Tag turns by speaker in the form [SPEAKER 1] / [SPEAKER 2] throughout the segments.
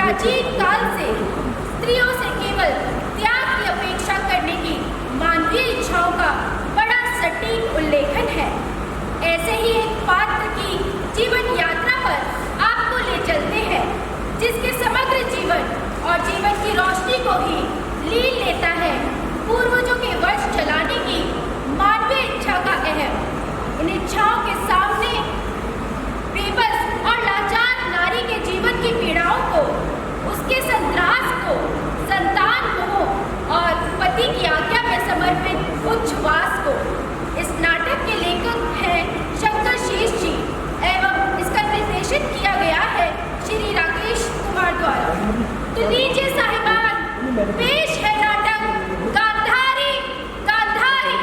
[SPEAKER 1] प्राचीन काल से स्त्रियों से केवल त्याग की अपेक्षा करने की मानवीय इच्छाओं का बड़ा सटीक उल्लेखन है। ऐसे ही एक पात्र की जीवन यात्रा पर आपको ले चलते हैं, जिसके समग्र जीवन और जीवन की रोशनी को ही लीन लेता है पूर्वजों के वश चलाने की मानवीय इच्छा का अहम। इन इच्छाओं के सामने बेबस और लाचार नारी के जीवन की पीड़ाओं को, उसके संत्रास को, संतान मोह और पति की आज्ञा में समर्पित उच्छ्वास को इस नाटक के लेखक हैं शंकर शेष जी एवं इसका निर्देशित किया गया है श्री राकेश कुमार द्वारा। तो लीजिए साहिबान, पेश है नाटक गांधारी गांधारी।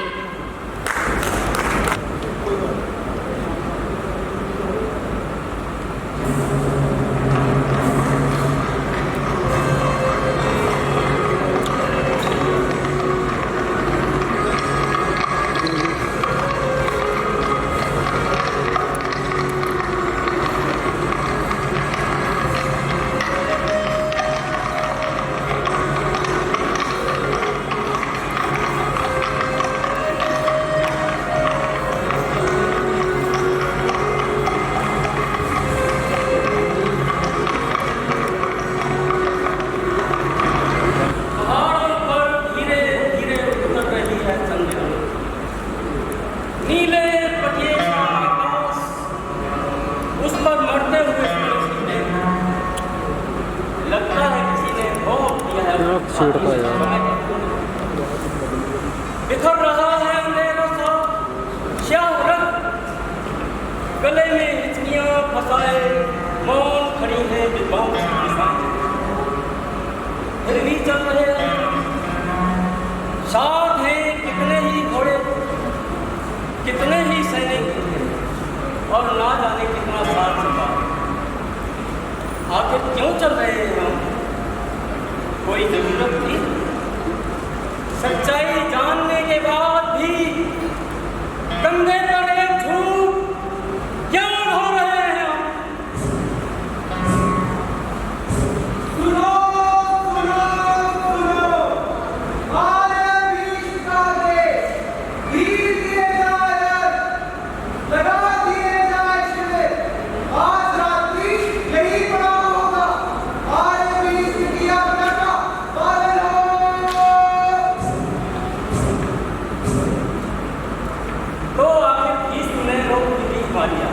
[SPEAKER 2] बिखर रहा है अंधेरा सा श्याम रंग, गले में हिचकियां फंसाए मौन खड़ी है विद्वान की दिशाएं। फिर भी चल रहे हैं, साथ हैं कितने ही घोड़े, कितने ही सैनिक और ना जाने कितना साथ चला। आखिर क्यों चल रहे हैं हम? कोई जरूरत थी? सच्चाई जानने के बाद भी कंधे पर एक झूठ क्यों ढो रहे हैं हम?
[SPEAKER 3] सुनो सुनो सुनो, आरे बीच का दे, हीर दिए जाए, लगा दिए जाए शिविर। आज रात्रि यही पड़ा होगा। आरे बीच किया बेटा, पागल हो।
[SPEAKER 2] तो आखिर भीष्म ने लोग की मारिया।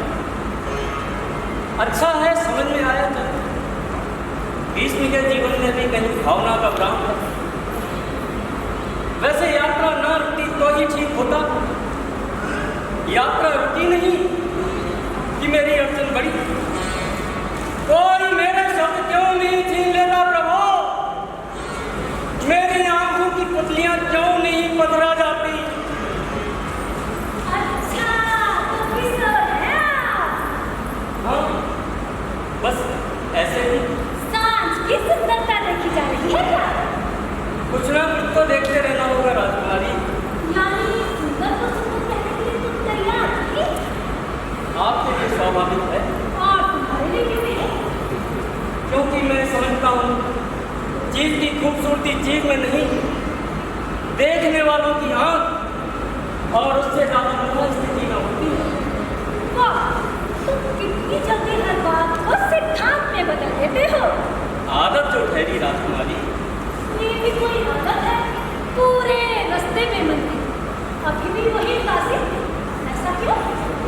[SPEAKER 2] अच्छा है, समझ में आया था भीष्म के जीवन में भी कहीं भावना का ग्राम है। वैसे यात्रा ना रुकती तो ही ठीक होता। यात्रा रुकी नहीं कि मेरी अड़चन बढ़ी। कोई मेरे शब्द क्यों नहीं छीन लेता प्रभु? मेरी आंखों की पुतलियां क्यों नहीं पधरा जाती? हाँ, बस ऐसे ही
[SPEAKER 1] सांझ की सुंदरता देखी जा रही है क्या?
[SPEAKER 2] कुछ ना कुछ तो देखते रहना होगा राजकुमारी।
[SPEAKER 1] यानी सुंदर को सुंदर कहने के लिए तुम तैयार थी?
[SPEAKER 2] आपके लिए स्वाभाविक है,
[SPEAKER 1] और तुम्हारे लिए क्यों नहीं?
[SPEAKER 2] क्योंकि मैं समझता हूँ चीज की खूबसूरती चीज में नहीं, देखने वालों की आंख और उससे ज्यादा मजा स्थिति में होती है।
[SPEAKER 1] वाह, तुम कितनी जल्दी हर बात को सिद्धांत में बदल देते हो।
[SPEAKER 2] आदत जो ठहरी राजकुमारी।
[SPEAKER 1] ये भी कोई आदत है? पूरे रास्ते में मंदिर, अभी भी वही काशी। ऐसा क्यों?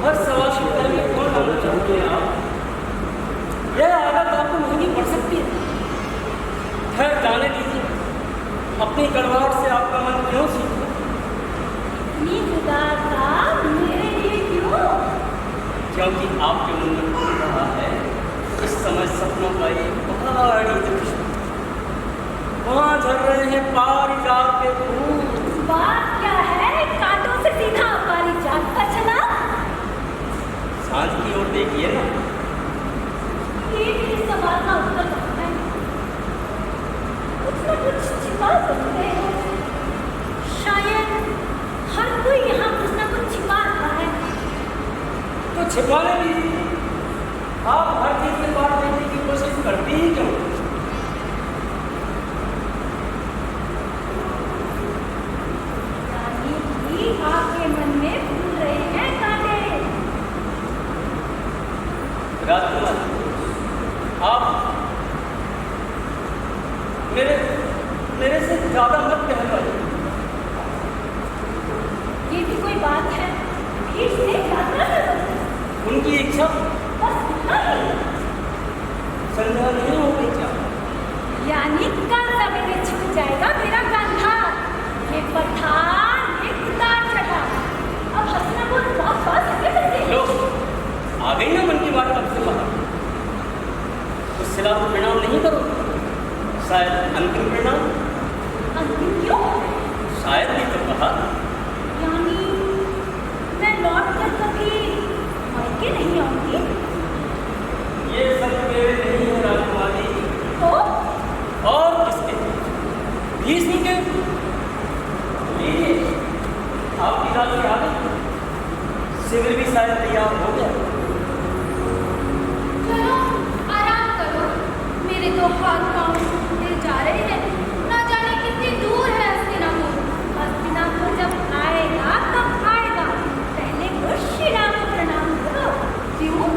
[SPEAKER 2] हर सवाल के उत्तर में कौन आना चाहते हैं आप? यह आदत आपको महंगी पड़ सकती है। खैर जाने दीजिए, अपनी गड़बड़ से आपका मन क्यों सीखा?
[SPEAKER 1] इतनी उदारता मेरे लिए क्यों?
[SPEAKER 2] क्योंकि आपके मन में घूम रहा है इस समय सपनों का एक पहाड़ी दृश्य। वहाँ झड़ रहे हैं पारिजात के फूल।
[SPEAKER 1] बात क्या है? कांटों से सीधा पारिजात का चला।
[SPEAKER 2] सांझ की ओर देखिए ना।
[SPEAKER 1] ये भी इस सवाल का उत्तर करता है। कुछ न कुछ छिपा सकते हैं। शायद हर कोई यहाँ कुछ न कुछ छिपा रहा है।
[SPEAKER 2] तो छिपाने दीजिए। आप हर चीज से बात करने की कोशिश करती ही क्यों? ज्यादा मत कहलवाइए।
[SPEAKER 1] ये भी कोई बात है? भीड़ से यात्रा है,
[SPEAKER 2] उनकी इच्छा
[SPEAKER 1] बस इतना ही।
[SPEAKER 2] संध्या नहीं हो गई क्या?
[SPEAKER 1] यानी कल सवेरे छूट जाएगा मेरा कंधा। ये पठान, ये उतार चढ़ा, अब हसनापुर वापस आगे बढ़ते।
[SPEAKER 2] लो, आ गई ना मन की बात अब से बाहर। उस सिला को प्रणाम नहीं करो, शायद अंतिम प्रणाम।
[SPEAKER 1] अंतिम क्यों?
[SPEAKER 2] शायद ही तो कहा।
[SPEAKER 1] यानी मैं लौट कर कभी मायके नहीं आऊंगी?
[SPEAKER 2] ये सब मेरे नहीं है राजकुमारी,
[SPEAKER 1] तो
[SPEAKER 2] और किसके? भीष्म के। लीजिए, आपकी राशि आ गई, शिविर भी शायद तैयार हो गया।
[SPEAKER 1] चलो आराम करो, मेरे तो हाथ पांव टूटते जा रहे हैं। ना जाने कितनी दूर है हस्तिनापुर। हस्तिनापुर जब आएगा तब आएगा, पहले तो श्री राम को प्रणाम करो। क्यों?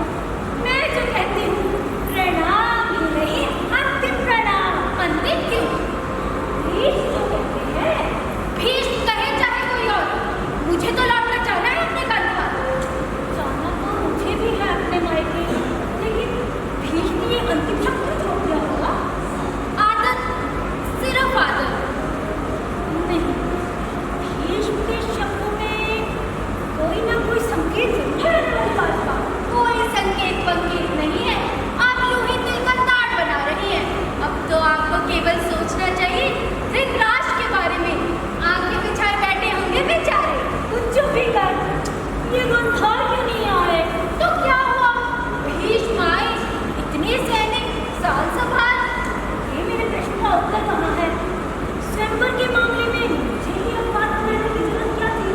[SPEAKER 1] मैं जो कहती हूँ, प्रणाम ही नहीं, अंतिम प्रणाम। अंतिम क्यों? भीष्म तो कहते हैं। भीष्म कहे चाहे कोई और, मुझे तो लौटना जाना है अपने कंधा। जाना तो मुझे भी है अपने मायके, लेकिन भीष्म ये अंतिम शब्द क्यों छोड़ दिया होगा? आदत, सिर्फ आदत। नहीं, भीष्म के शब्दों में कोई ना कोई संकेत जरूर है हमारी बात का। कोई संकेत वंकेत नहीं है, आप यूं ही दिल का ताड़ बना रही हैं। अब तो आपको केवल सोचना चाहिए धृतराष्ट्र के बारे में। आंखें बिछाए बैठे होंगे बेचारे। कुछ जो भी कर, ये गंधार क्यों नहीं आए? तो क्या हुआ? भीष्म आए, इतने सैनिक, साल संभाल। ये मेरे प्रश्न का उत्तर कहाँ है? स्वयंवर के मामले में मुझे ही अब बात करने की जरूरत क्या थी?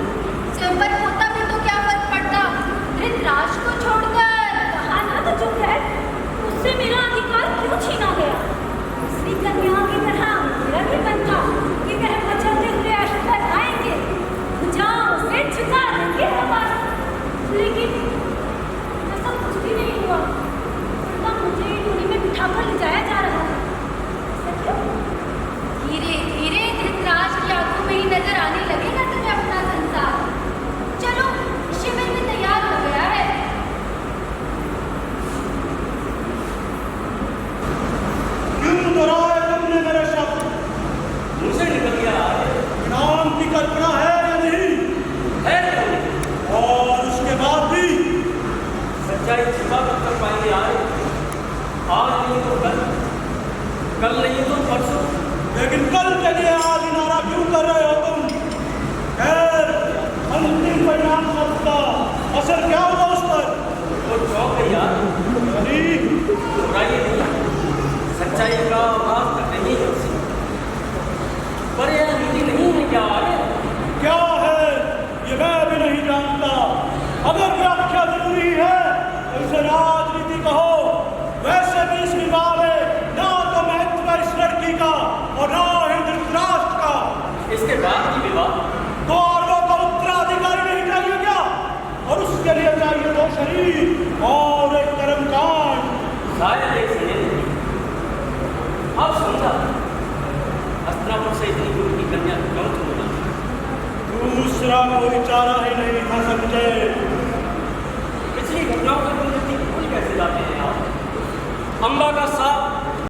[SPEAKER 1] स्वयंवर होता भी तो क्या फर्क पड़ता? धृतराष्ट्र को छोड़कर कहा ना तो चुप है। उससे मेरा अधिकार क्यों छीना गया? दूसरी कन्या की तरह मेरा भी मन था कि वह मचलते हुए अस्त्र आएंगे, भुजाओं से झुका देंगे हवा। लेकिन ऐसा कुछ भी नहीं हुआ। उल्टा मुझे डोली में बिठाकर ले जाया जा रहा है। ऐसा क्यों? धीरे धीरे धृतराष्ट्र की आंखों में ही नजर आने लगेगा तुम्हें अपना संसार। चलो, शिविर में तैयार हो गया है।
[SPEAKER 3] क्यों दोहराए तुमने मेरे शब्द?
[SPEAKER 2] मुझसे निकल गया
[SPEAKER 3] नाम की कल्पना है या नहीं?
[SPEAKER 2] है तो
[SPEAKER 3] और उसके बाद भी
[SPEAKER 2] सच्चाई छिपा कर पाएंगे आज नहीं तो कल नहीं तो परसों।
[SPEAKER 3] लेकिन कल के लिए आज नारा क्यों कर रहे हो तुम? खैर, अंतिम परिणाम सबका असर क्या होगा उस पर?
[SPEAKER 2] वो चौंक है यार,
[SPEAKER 3] यानी
[SPEAKER 2] घबराइए नहीं, सच्चाई का आवाज तक नहीं है उसे। पर यह हिंदी नहीं है क्या?
[SPEAKER 3] क्या है ये मैं भी नहीं जानता। अगर व्याख्या जरूरी है तो इसे राजनीति कहो। वैसे भी इस विवाह में ना तो महत्व है इस लड़की का और ना ही धृतराष्ट्र का।
[SPEAKER 2] इसके बाद की विवाह
[SPEAKER 3] तो औरों का उत्तराधिकारी नहीं चाहिए क्या? और उसके लिए चाहिए 2 शरीर और एक कर्मकांड।
[SPEAKER 2] शायद एक संदेह अब समझा, हस्तिनापुर से इतनी दूर की कन्या क्यों चुना?
[SPEAKER 3] दूसरा कोई चारा ही नहीं था संजय।
[SPEAKER 2] पिछली घटनाओं को तुम इतनी भूल कैसे जाते हैं आप? अम्बा का साथ